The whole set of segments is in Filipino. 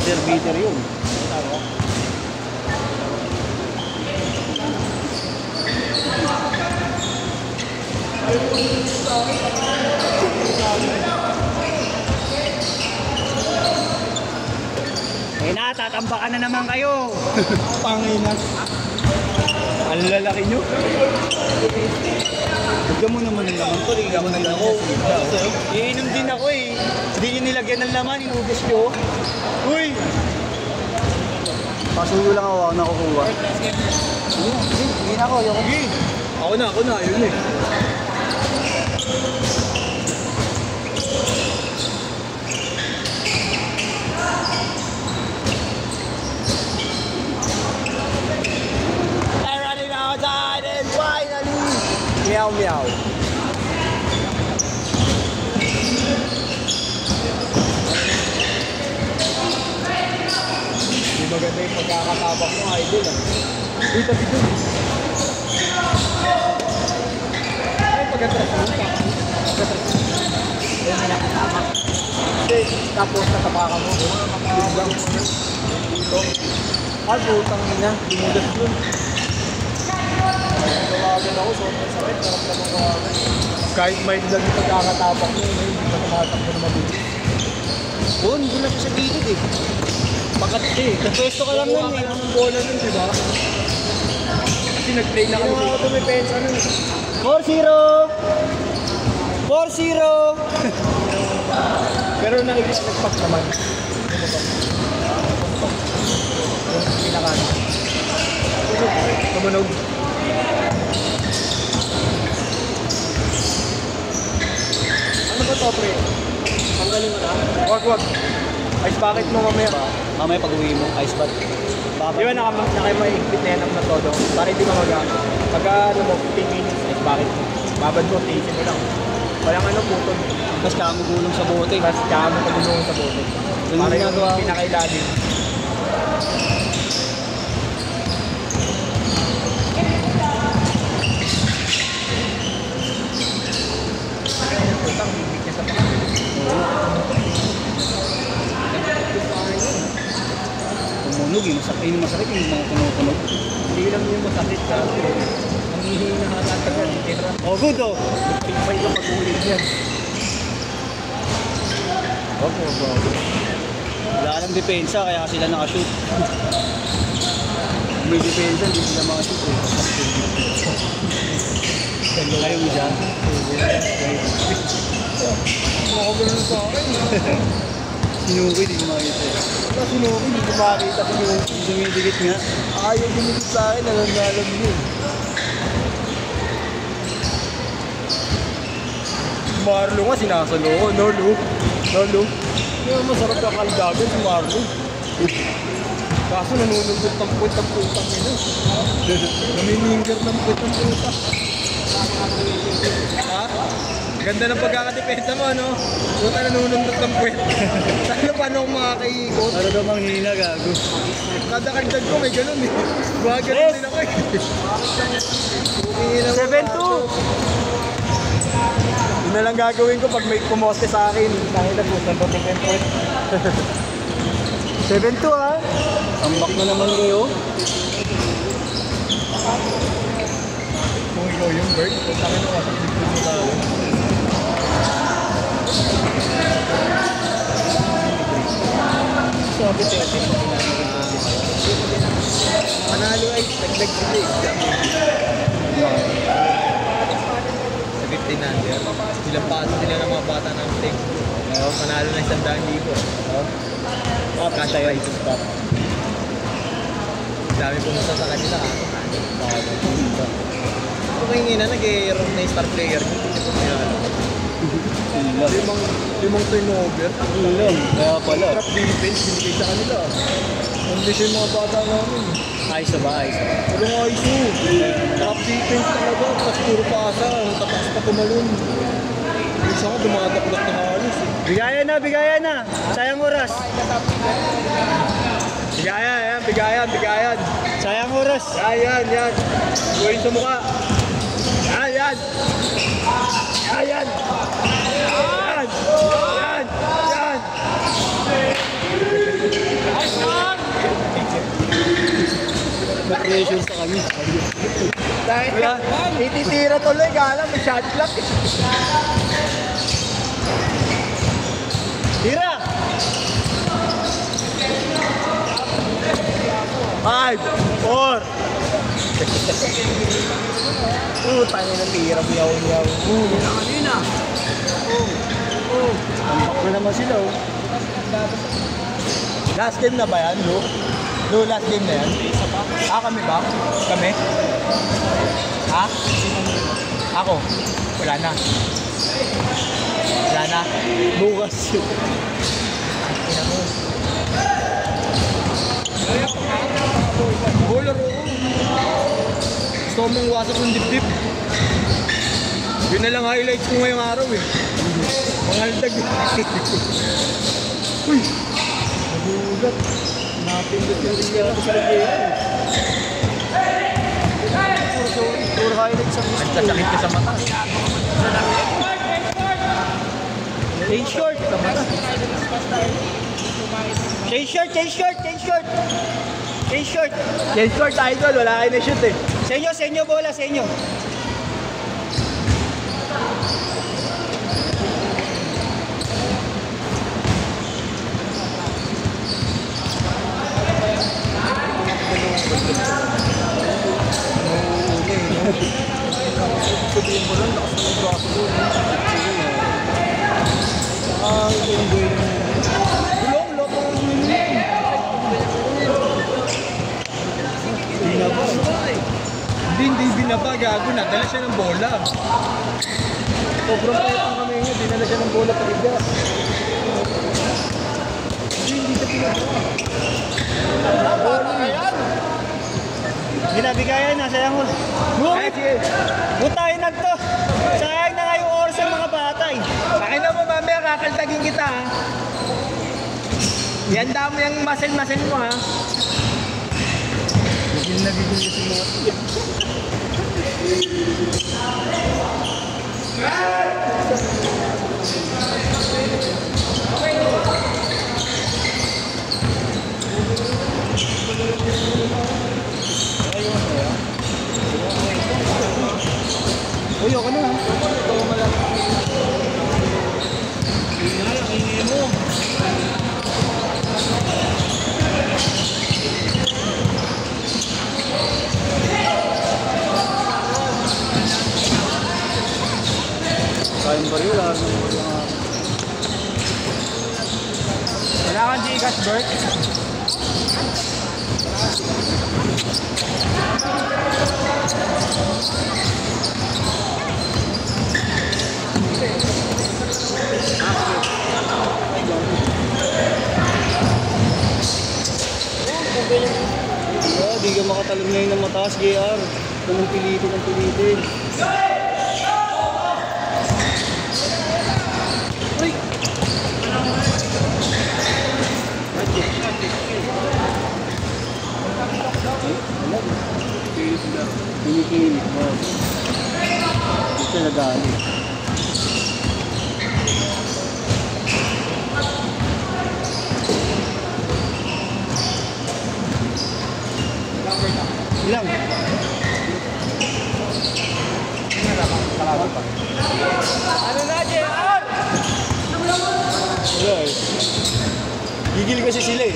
buzzer beater yun. Eh na, tatambakan na naman kayo. Pangina. Ang lalaki nyo. Huwag mo naman ng laman ko, liga mo ng laman ko. Iinom din ako eh. Hindi nyo nilagyan ng laman, inubos nyo. Uy! Pasulo lang ako nakukuha. Hindi na ako, yung Ako na, yun eh. Meow meow. Hindi maganda yung pagkakatabak mo, idol ah. Dito. Ay, pagkatras mo. Yung nakatapak. Tapos natapakan mo. Dito. Ay, putang ina. Lumudas yun. Tawagan ako, sobrang sakit. Naramdaman ko ako. Kahit may lang yung pagkakatapak mo, hindi pa tumatakbo na mabilis. Oo, hindi na siya sa gilid eh. Pakat eh. Pwesto ka lang nun eh. Ang bola nun, di ba? Kasi nag-play na kami. Hindi ako tumipensa nun. 4-0! 4-0! Pero nag-pack naman. Yung pinakano. Tumunog. Ano ba to, pre? Ang galing mo na? Wag. Ice bucket mo mamaya. Mamaya pag-uwi mo, ice bath. Di ba naka-maigpit na yan ang todo? Para hindi mamagaan. Pagka ano mo, 15 minutes, ice bucket mo. Babad mo, tiisin mo lang. Walang ano, putol. Tapos kamugulong sa bote. Tapos kamo pagulong sa bote. Para yung pinakailalim. Putang, hibig niya sa pangalan. Tumunog eh. Masakit yung mga tunog-tunog. Hindi lang yung masakit ka. Ang hihina na natin ng tira. Oh, good oh. Tingpay ka pag-ulit yan. Wag. Wala ka ng depensa, kaya sila nakashoot. May depensa, hindi sila makashoot eh. Ayaw mo dyan? Makagano'n sa akin. Sinukoy, hindi ko makita eh. Sinukoy, hindi ko makita. Dumidikit nga. Ayaw dumikit sa akin, nananalam yun. Marlo nga sinasalo ko, Nolo. Hindi naman masarap na kaldagan si Marlo. Kaso nanunundot ng puwet ang putang ina. Namininger ng puwet ang puta. Ha? Ganda ng pagkakadepensa mo, no? Puta nanunundot ng puwet. Saan paano akong makakaikot? Ano daw mang hina, gago? Kada kagdag ko may ganun eh. Buha ganun din ako eh. 7-2! Yun na lang gagawin ko pag may kumoste sa akin. Tangin na po, saan ba tingin po? 7-2 ha? Tambak na naman niyo. Kung ikaw yung bird, tangin na kasi dito mo tao. Sabi tete. Manalo ay naglag sila eh. Sa 15 na. Ilang paso sila ng mga bata ng take. Manalo na 100,000. Kasha yung iso stop. Dami pumunta sa kanila. Kung hingin na nag-i-roam na yung star player, hindi ko limang turnover. Kaya pala. Trap defense, binigay sa kanila. Hindi siya yung mga bata namin. Ayos na ba? Walang ISO. Trap defense talaga. Tapos puro pasa. Tatas pa tumalon. Isa ka dumadaplak na halos. Bigayan na. Sayang oras. Bigayan. Sayang oras. Yan. Gawin sa mukha. Yan. pressure sa kanya. Dahil ititira tuloy, kala may shot clock. Tira! 5, 4. Tangin na tira, miyaw-miyaw. Kanina. Tambak na naman sila, oh. Last game na ba yan, Lu? Lu, last game na yan? Kami ba? Kami? Ha? Ako? Wala na. Wala na. Bukas yun. Bowler, oo. Gusto ko mong wasak ng dip-dip. Yun na lang highlights ko ngayong araw eh. Mangaldag. Uy! Nagulat. Napindot yung rin sa lagyan. Puro highlight sa gusto. Nagsasakit ka sa mata. Change short. Change short, change short, change short. Change short. Change short, idol. Wala kayo na shoot eh. Sa inyo bola, sa inyo. Sabihin mo lang, lakas ng braso doon. Gulong, loko. Binaba. Hindi binaba, gago na. Dala siya ng bola. Sobrang payatang kami nga. Dinala siya ng bola paliga. Hindi siya pinaba. Bola na yan. Ginabigayan na, sayang mo. Ay, sige. Butahin na to. Sayang na nga yung oras ng mga batay. Akin na mo, mamaya kakaltagin kita ha. Ihanda mo yung muscle mo ha. Gigil na kasi mga. Uy, ako na ha. Ito malaki. Ingay mo. Kayang baril, Wala kang Gcash, Bert? Di ka makatalog ngayon ng mataas, JR. Kung pilitin ang pilitin. Uy! Pinipilit mo. Dito nag-aali. Ilang? Ano na, JR? Wala eh. Gigil kasi sila eh.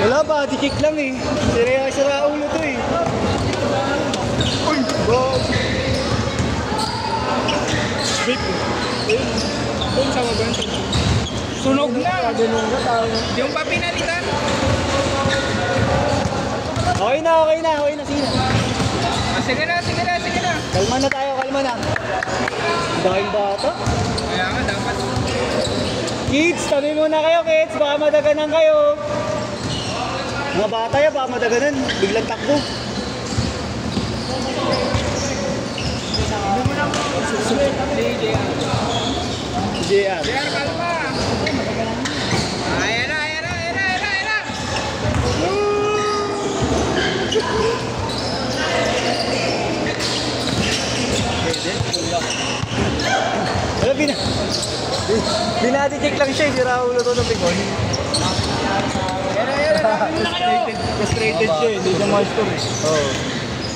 Wala ba, di-kick lang eh. Sira ulo to eh. Uy, bro. Wait. Ayun, sama ba yun? Sunog na! Yung pa pinalitan. Okay na. Sige na. Sige na. Kalma na tayo. Dahil bata. Kaya nga, dapat. Kids, tabi muna kayo kids. Baka madaganan kayo. Mga bata yan, baka madaganan. Biglang takbo. JR. JR, kalma. Ayan na. Wala, binati-check lang siya. Sira ulo to ng bigon. Frustrated siya eh. Hindi siya ma-store eh. Oo.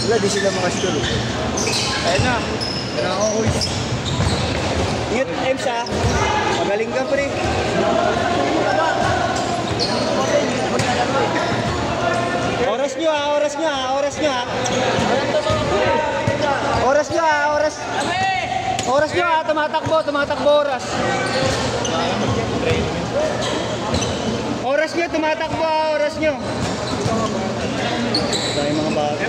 Wala, di sila mga store. Ayan na. Ingat, Ems ha. Magaling ka pre. Oras nyo ha. Oras nyo ha. Tumatakbo oras. Oras nyo. Dahil mga bata.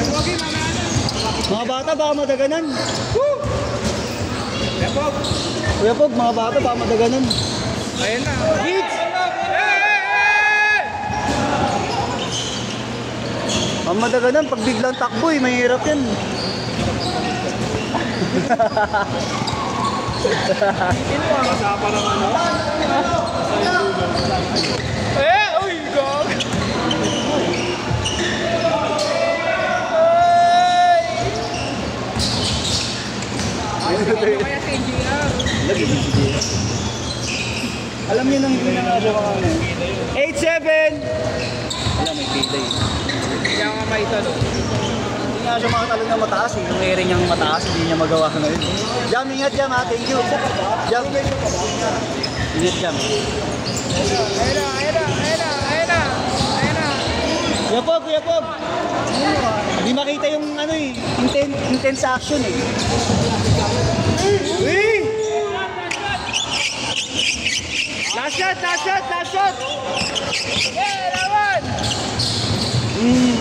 Pogi, mamana. Mga bata, baka madaganan. Woo! Kuya Pog, mga bata, baka madaganan. Ayan na. Kids! Ang madaganan, pag biglang takbo eh, mahirap yan. Kasapa ng ano? Uy, gog! Kaya si NGR. Lagi din si Jay. Alam niyo nang hindi na nga siya mga 8-7! Wala, may payday. Kaya nga maitanong. Hindi nga siya makatalon na mataas eh. Yung area niyang mataas, hindi niya magawa ngayon. Jam, ingat Jam ha. Thank you. Jam. Ingat Jam. Ayun na. Kuya Pog. Hindi makita yung ano eh. Intense action eh. Uy! Last shot! Yeah, lawan! Mm.